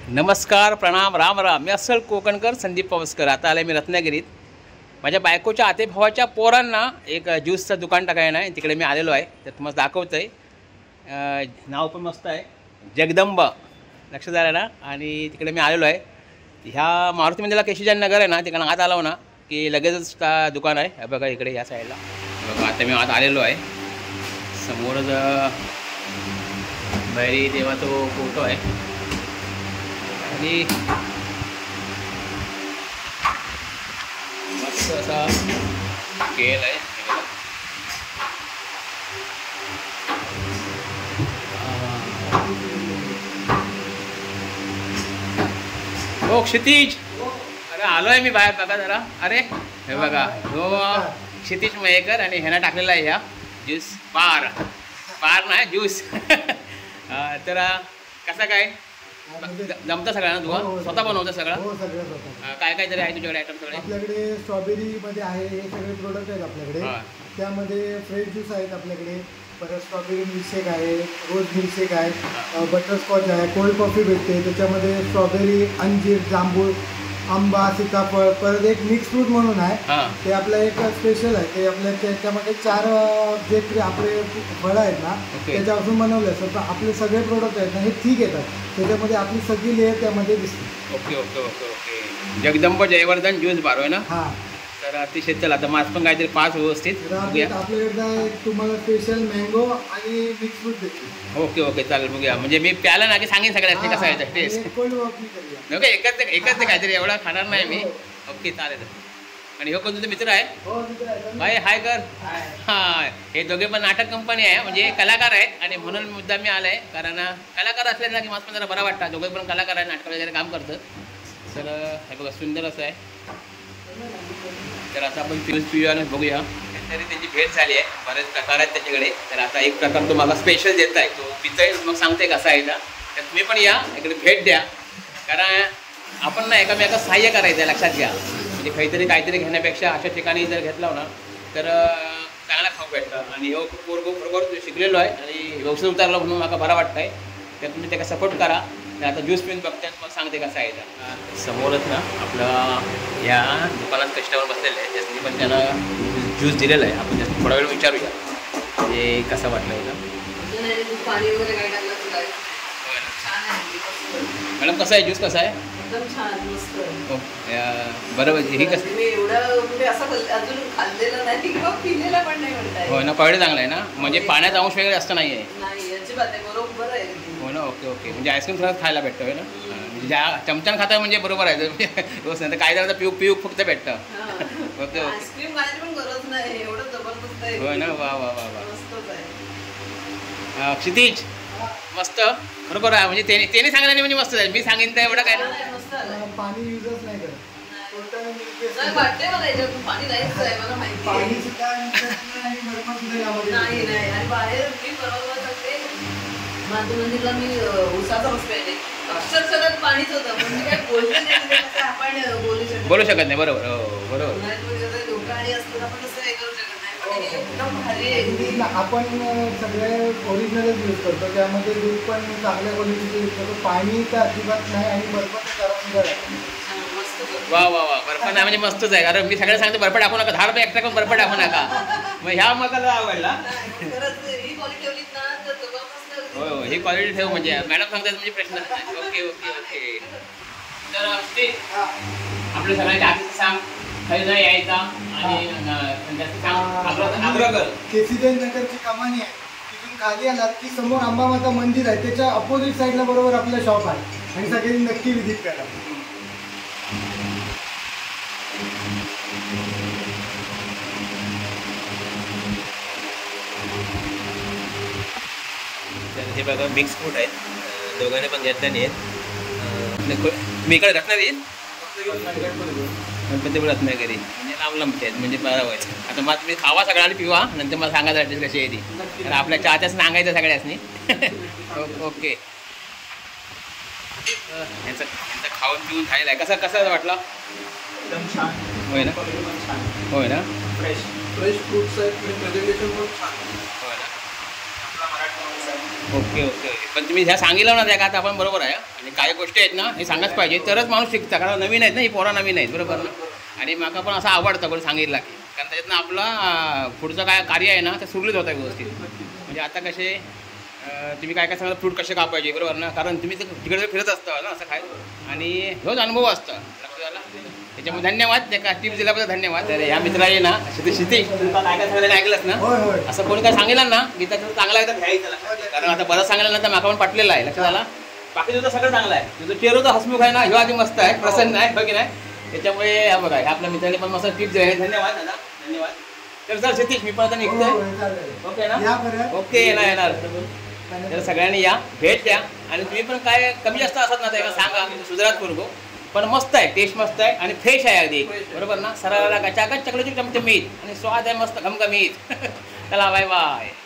नमस्कार, प्रणाम, राम राम. मी अस्सल कोकणकर संदीप पावसकर. आता आले मी रत्नागिरीत. माझ्या बायकोच्या आतेभावाच्या पोरांना एक ज्यूसचं दुकान टाकायला आहे, तिकडे मी आलेलो आहे. तर तुम्हाला दाखवतो आहे. नाव पण मस्त आहे, जगदंबा, लक्षात आलं ना. आणि तिकडे मी आलेलो आहे. ह्या मारुती मंदिराला केशवजन नगर आहे ना, तिकडे आत आलो ना की लगेचच का दुकान आहे. हे बघा इकडे या साईडला बघा. आता मी आत आलेलो आहे. समोरच भैरी देवाचा फोटो आहे आणि मस्त असा केल आहे. हो क्षितिज, अरे आलो आहे मी बाहेर. बघा जरा. अरे हे बघा, हो क्षितिज मयेकर आणि ह्यानं टाकलेला आहे ह्या ज्यूस. पार नाही ज्यूस. तर कसा काय जमतं सगळ्यांना? तुला स्वतः बनवतं सगळं? हो, सगळं स्वतः. काय काय तरी आहे तुझ्याकडे आयटम सगळे? आपल्याकडे स्ट्रॉबेरीमध्ये आहे, हे सगळे प्रोडक्ट आहेत आपल्याकडे. त्यामध्ये फ्रेश ज्यूस आहेत आपल्याकडे, परत स्ट्रॉबेरी मिल्कशेक आहे, रोज मिल्कशेक आहे, बटरस्कॉच आहे, कोल्ड कॉफी भेटते. त्याच्यामध्ये स्ट्रॉबेरी, अंजीर, जांभूळ, आंबा, सीताफळ, परत एक मिक्स फ्रूट म्हणून आहे. ते आपलं एक स्पेशल आहे. ते आपल्या त्याच्यामध्ये 4 जे आपले फळं आहेत ना त्याच्यापासून बनवले असतात. तर आपले सगळे प्रोडक्ट आहेत ना हे ठीक येतात. त्याच्यामध्ये आपली सगळी लेअर त्यामध्ये दिसते. Okay okay okay okay. Jagdamb Jayvardhan juice bar आहे ना? हां. तर अतिशय चला. आता माझं पण काहीतरी 5 व्यवस्थित आपल्याकडे तुम्हाला स्पेशल मँगो आणि मिक्स फ्रूट देतील. ओके ओके चालेल, बघूया. म्हणजे मी प्याला ना की सांगेन सगळ्यांनी कसं आहे टेस्ट. ओके, एकच ते काहीतरी एवढा खाणार नाही मी. ओके चालेल. आणि हो कोण तुझा मित्र आहे? भाई हाय कर. हां, हे दोघे पण नाटक कंपनी आहे, म्हणजे कलाकार आहेत. आणि म्हणून मुद्दा मी आला आहे, कारण कलाकार असले ना की मला पण जरा बरा वाटतं. दोघे पण कलाकार आहे, नाटक वगैरे काम करतं. तर हे बघा सुंदर असं आहे. तर आता आपण पिऊया आणि बघूया. तरी त्याची भेट झाली आहे, बरेच प्रकार आहेत त्याच्याकडे. तर आता एक प्रकार तो मला स्पेशल देत आहे, तो पितोय, मग सांगते कसा आहे का. तर तुम्ही पण या इकडे भेट द्या, कारण आपण ना एकामेका सहाय्य करायचं आहे, लक्षात घ्या. म्हणजे काहीतरी घेण्यापेक्षा अशा ठिकाणी जर घेतला ना तर चांगला खाऊ भेटतं. आणि हे बरोबर शिकलेलो आहे आणि व्यवसाय उतारला म्हणून मला बरं वाटतं आहे. तर तुम्ही त्याला सपोर्ट करा. तर आता ज्यूस पिऊन बघते मग सांगते कसा आहे का. समोरच ना आपलं या दुकानात कस्टमर बसलेले आहे, त्यासाठी पण त्यांना ज्यूस दिलेला आहे. आपण त्यात थोडा वेळ विचारूया म्हणजे कसं वाटलं आहे. मॅडम कसं आहे ज्यूस, कसा आहे? एकदम छान, मस्त. हो बरोबर. ही कसं एवढं म्हणजे असं अजून खाल्लेलं नाही किंवा पिलेला पण नाही म्हणताय. हो ना, क्वालिटी चांगला आहे ना. म्हणजे पाण्याचा अंश वगैरे जास्त नाही आहे. नाही, याची बात आहे, बरोबर आहे. हो ना. Okay okay. म्हणजे आईस्क्रीम सगळं खायला भेटतं आहे ना. म्हणजे ज्या चमच्यानं खाता म्हणजे बरोबर आहे. रोज नाही तर काही जणांना पिऊ फक्त भेटतं. Okay okay. आईस्क्रीम खायची पण गरज नाही, एवढं जबरदस्त आहे. हो ना. वा वा वा वा. मस्तच आहे. क्षितिज मस्त बरोबर आहे. म्हणजे त्याने सांगण्याने म्हणजे मस्त आहे. मी सांगेन तर एवढं काय ना. मस्त आहे. पाणी युजच नाही करत. वाटते मला याच्यातून पाणी नाहीच आहे, मला माहिती आहे. नाही नाही. आणि बाहेर मी बरोबर सांगते, मारुती मंदिरला मी उसाचा रस प्यायले, अक्षरशः पाणीच होतं. पण मी काय बोलले नाही, आपण बोलू शकत नाही. बरोबर. हो बरोबर. धोकाळी असताना पण असं हे करू शकत नाही. पण हे एकदम भारी आहे. आपण सगळे ओरिजिनलच यूज करतो. त्यामध्ये दूध पण चांगल्या क्वालिटीचं यूज करतो. पाणी तर अजिबात नाही आणि बर्फ तर वा वा वा. बर्फ नाही म्हणजे मस्तच आहे. कारण मी सगळ्यांना सांगतो बर्फ टाकू नका, 10 रुपये एक्स्ट्रा करून बर्फ टाकू नका. मग ह्या मला आवडला. ही क्वालिटी ठेवलीत ना तर हो हो, ही क्वालिटी ठेव. म्हणजे मॅडम सांगतात म्हणजे प्रश्न नाही. Okay okay okay. तर आपल्या सगळ्यांच्या आधीच सांग खाली नाही यायचा आणि आग्रह कर. केसीजन नगरची कमानी आहे, तिथून खाली आलात की समोर अंबामाता मंदिर आहे, त्याच्या अपोजिट साईडला बरोबर आपलं शॉप आहे. आणि सगळ्यांनी नक्की व्हिजिट करा. तर हे बघा मिक्स फ्रूट आहेत, दोघांनी पण घेतल्या नाही आहेत. मी इकडे रत्नागिरीत गणपतीपुळे रत्नागिरी म्हणजे लांब लांबचे आहेत, म्हणजे बरं व्हायचं. आता मग तुम्ही खावा सगळ्यांनी पिवा, नंतर मला सांगायचं ॲड्रेस कशी आहे ती. तर आपल्या चहाच्याच सांगायचं सगळ्यासनी. ओके. यांचं खाऊन पिऊन खायला आहे कसं वाटलं? एकदम छान. होय ना. होय ना. फ्रेश फ्रूट्स आहेत, प्रेझेंटेशन पण छान. होय ना. आपला मराठी माणूस आहे. ओके ओके पण तुम्ही ह्या सांगितलं ना त्या का आता आपण बरोबर आहे आणि काही गोष्टी आहेत ना हे सांगायच पाहिजे तरच माणूस शिकता कारण नवीन आहेत ना ही पोरा नवीन आहेत बरोबर ना आणि मला पण असं आवडतं कोणी सांगितलं की कारण त्याच्यातनं आपला पुढचं काय कार्य आहे ना ते सुरळीत होतं व्यवस्थित म्हणजे आता कसे तुम्ही काय सांगा फ्रूट कसे कापायचे बरोबर ना कारण तुम्ही तिकडे फिरत असता ना असं काय आणि ह्योच अनुभव असतं लक्षात आला त्याच्यामुळे धन्यवाद त्या का टिप्स दिल्याबद्दल धन्यवाद तर या मित्राने ना क्षितिज तुला काय काय सांगायला ऐकलंच ना असं कोणी काय सांगितलं ना गीता चांगला आहे तर घ्यायचं कारण आता बरं सांगितलं ना तर माका पण पटलेलं आहे लक्षात आला बाकी तुझं सगळं चांगलं आहे तुझं चेहरा तर हसमुख आहे ना ह्यो आधी मस्त आहे प्रसन्न आहे बघ नाही त्याच्यामुळे हा बघा ह्या आपल्या मित्राने पण मस्त टिप्स दिले धन्यवाद दादा धन्यवाद तर सर क्षितिज मी पण आता निघतोय ओके ना ओके येणार येणार तर सगळ्यांनी या भेट द्या आणि तुम्ही पण काय कमी जास्त असत ना तेव्हा सांगा सुधारात करू पण मस्त आहे टेस्ट मस्त आहे आणि फ्रेश आहे अगदी बरोबर ना सराला चकाचक चकल्याची चमचमीत आणि स्वाद आहे मस्त घमघमीत चला बाय बाय